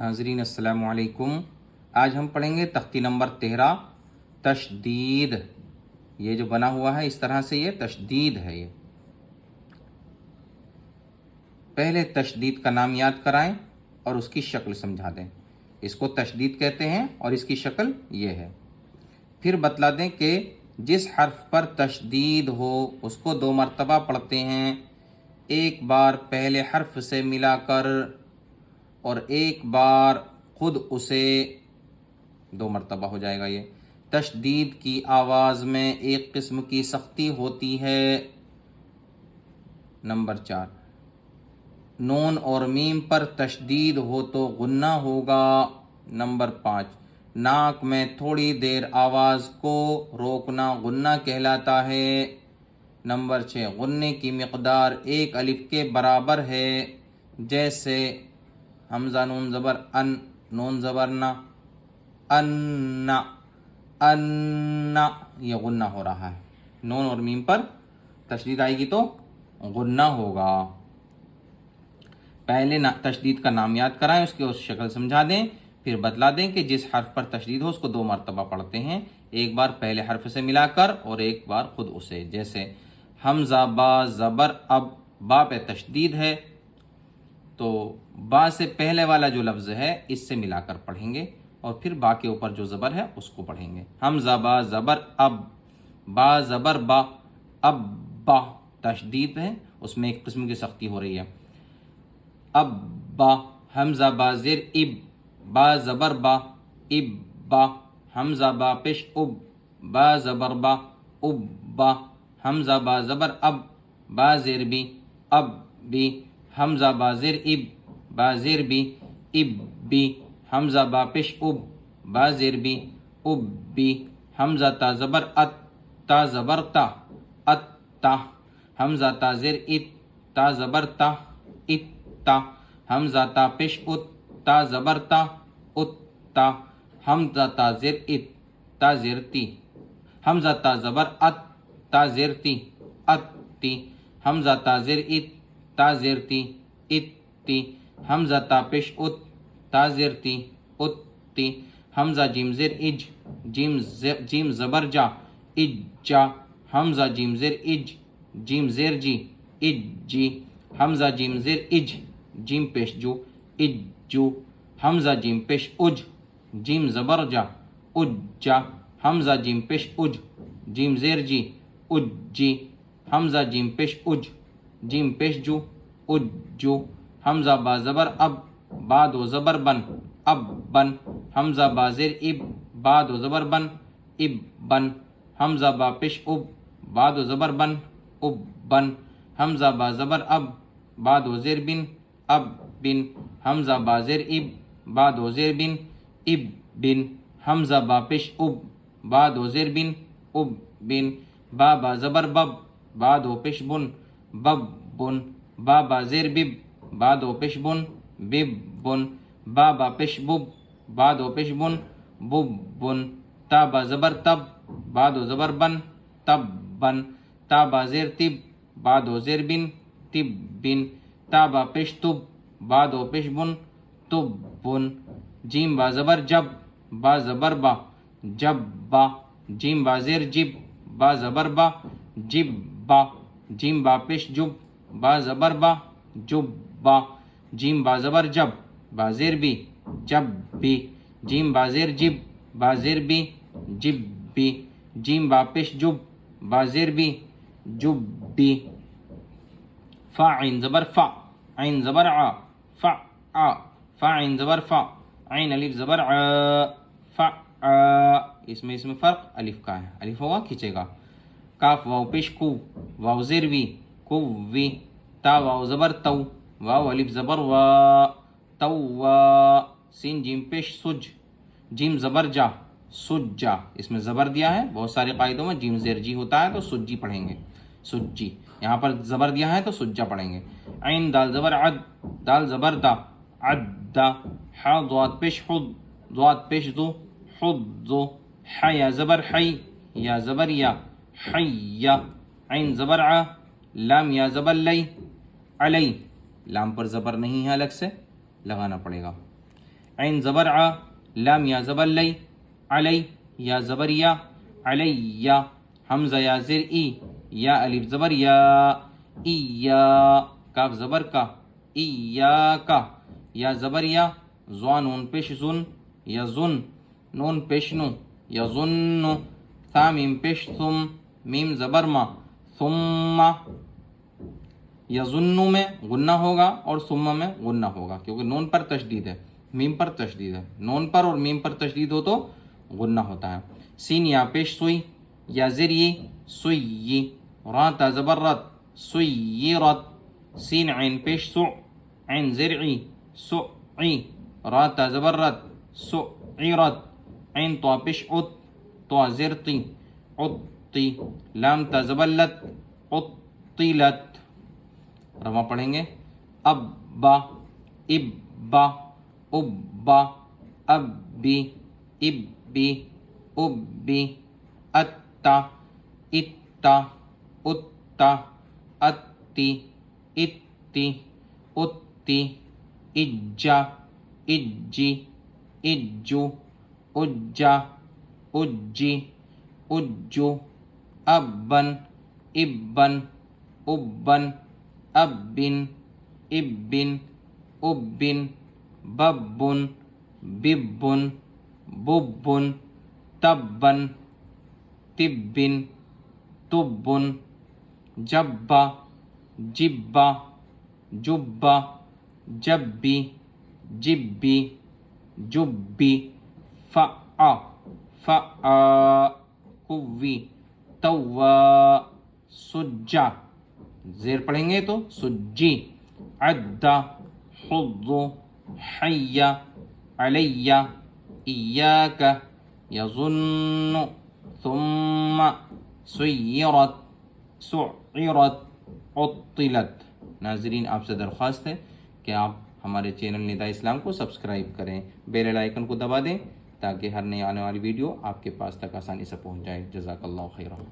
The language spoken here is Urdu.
ناظرین السلام علیکم. آج ہم پڑھیں گے تختی نمبر 13 تشدید. یہ جو بنا ہوا ہے اس طرح سے یہ تشدید ہے. یہ پہلے تشدید کا نام یاد کرائیں اور اس کی شکل سمجھا دیں. اس کو تشدید کہتے ہیں اور اس کی شکل یہ ہے. پھر بتلا دیں کہ جس حرف پر تشدید ہو اس کو 2 مرتبہ پڑھتے ہیں، ایک بار پہلے حرف سے ملا کر اور ایک بار خود اسے. 2 مرتبہ ہو جائے گا. یہ تشدید کی آواز میں ایک قسم کی سختی ہوتی ہے. نمبر 4، نون اور میم پر تشدید ہو تو غنہ ہوگا. نمبر 5، ناک میں تھوڑی دیر آواز کو روکنا غنہ کہلاتا ہے. نمبر 6، غنے کی مقدار 1 الف کے برابر ہے، جیسے حمزہ نون زبر ان، نون زبر نہ، ان ان، یہ غنہ ہو رہا ہے. نون اور میم پر تشدید آئے گی تو غنہ ہوگا. پہلے تشدید کا نام یاد کرائیں، اس کی شکل سمجھا دیں، پھر بتلا دیں کہ جس حرف پر تشدید ہو اس کو 2 مرتبہ پڑھتے ہیں، ایک بار پہلے حرف سے ملا کر اور ایک بار خود اسے. جیسے حمزہ با زبر اب، با پہ تشدید ہے تو با سے پہلے والا جو لفظ ہے اس سے ملا کر پڑھیں گے اور پھر با کے اوپر جو زبر ہے اس کو پڑھیں گے. حمزہ با زبر اب، با زبر با، اب با تشدید ہے، اس میں ایک قسم کی سختی ہو رہی ہے. اب با. حمزہ با زیر اب، با زبر با، اب با. حمزہ با پیش اب، با زبر با، اب با. حمزہ با زبر اب، با زیر بی، اب بی. حمزہ با زیر اب، با زیر بی، اب بی. حمزہ با پیش اب، با زیر بی، اب بی. حمزہ تا زبر ات، تا زبر تا، ات تا. حمزہ تا زیر ات، تا زبر تا، ات تا. حمزہ تا پیش ات، تا زبر تا، ات تا. حمزہ تا زیر ات، تا زیر تی. حمزہ تا زبر ات، تا زیر تی، ات تی. حمزہ تا زیر ات، تا زیر تی، ات تی. حمزہ تا پیش ات، تا زیر تی، ات تی. حمزہ جیم زیر اج، جیم زبر جا، اج جا. حمزہ جیم زیر اج، جیم زیر جی، اج جی. حمزہ جیم زیر اج، جیم پیش جو، اج جو. حمزہ جیم پیش اج، جیم زبر جا، اج جا. حمزہ جیم پیش اج، جیم زیر جی، اج جی. حمزہ جیم پیش اج، جیم پیش جو، اج جو. حمزہ با زبر اب، با 2 زبر بن، اب بن. حمزہ با زیر اب، با 2 زبر بن، اب بن. حمزہ با پیش اب، با 2 زبر بن، اب بن. حمزہ با زبر اب، با 2 زیر بن، اب بن. حمزہ با زیر اب، با 2 زیر بن، اب بن. حمزہ با پیش اب، با 2 زیر بن، اب بن. با با زبر بب، با 2 پیش بن، بب بن. با با زیر بب، با 2 پیش بن، بب بن. با با پیش بب، با 2 پیش بن، بب بن. تا با زبر تب، با 2 زبر بن، تب بن. تا با زیر تب، با 2 زیر بن، تب بن. تا با پیش تب، با 2 پیش بن، تب بن. جیم با زبر جب، با زبر با، جب با. جیم با زیر جب، با زبر با، جب با. جیم با پیش جب، با زبر با، جب با. جیم با زبر جب، با زیر بی، جب بی. جیم با زیر جب، با زیر بی، جب بی. جیم با پیش جب، با زیر بی، جب بی. فا عین زبر فا، عین زبر ع، فا ع. فا عین زبر فا، عین الف زبر ع، فا ع. اس میں فرق الف کا ہے، الف ہوگا کھینچے گا. کاف واو پیش کو، واو زیر وی، کو وی. تا واو زبر تو، واو الف زبر وا، تو وا. سین جیم پیش سج، جیم زبر جا، سج جا. اس میں زبر دیا ہے، بہت سارے قاعدوں میں جیم زیر جی ہوتا ہے تو سجی پڑھیں گے، سجی. یہاں پر زبر دیا ہے تو سجا پڑھیں گے. عین دال زبر عد، دال زبر دا، عد دا. حا ضاد پیش حد، ضاد پیش دو، حد دو. ح یا زبر حی، یا زبر یا، حی یا. عین زبر ع، لام یا زبر لی، علی. لام پر زبر نہیں ہے، الگ سے لگانا پڑے گا. عین زبر ع، لام یا زبر لی، علی یا زبر یا، علی حمزہ یا زیر ای، یا الف زبر یا، ایا کاف زبر کا، ایاکا یا زبر یا، زوا نون پیش زن یا زن، نون پیش نو یا ظن، ثا میم پیش ثم، میم زبر ما، ثم یظن میں غنہ ہوگا اور ثم میں غنہ ہوگا کیونکہ نون پر تشدید ہے، میم پر تشدید ہے، نون پر اور میم پر تشدید ہو تو غنہ ہوتا ہے۔ سین یا پیش سوئی یا زری، سوئی را تا زبر رت، سیرت، سین عین پیش سو، عین زرعی، سعی را تا زبر رت، سعیرت، عین تو پیش ات، تو زرطی، عطی، لام تا زبر لت، عطلت۔ رواں پڑھیں گے ابا، ابا، ابا، ابی، ابی، ابی، اتا، اتا، اتا، اتی، اتی، اتی، اجا، اجی، اجو، اجا، اجی، اجو، ابن، ابن، ابن، ابن، ابن، ابن، ببن، ببن، ببن، تبن، تبن، تبن، جبا، جبا، جبا، جبی، جبی، جبی، فعا، فعا، کوی، توا، سجا، زیر پڑھیں گے تو سجی، عدا، حض، حی، علی، ایاک، یظن، ثم، سیرت، سعرت، عطلت۔ ناظرین آپ سے درخواست ہے کہ آپ ہمارے چینل نداء اسلام کو سبسکرائب کریں، بیل آئیکن کو دبا دیں تاکہ ہر نئی آنے والی ویڈیو آپ کے پاس تک آسانی سے پہنچ جائے۔ جزاک اللہ خیرہ۔